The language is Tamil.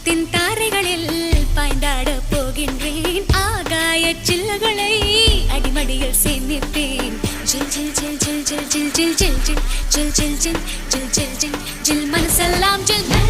வானத்தின் தாரைகளில் பாய்ந்தாட போகின்றேன் ஆகாய சில்லுகளை அடிமடியில் சேமிப்பேன் ஜில் ஜில் ஜில் ஜில் ஜில் ஜில் ஜில் ஜில் ஜில் ஜில் ஜில் ஜில் ஜில் ஜில் ஜில் ஜில் மனசெல்லாம் ஜில்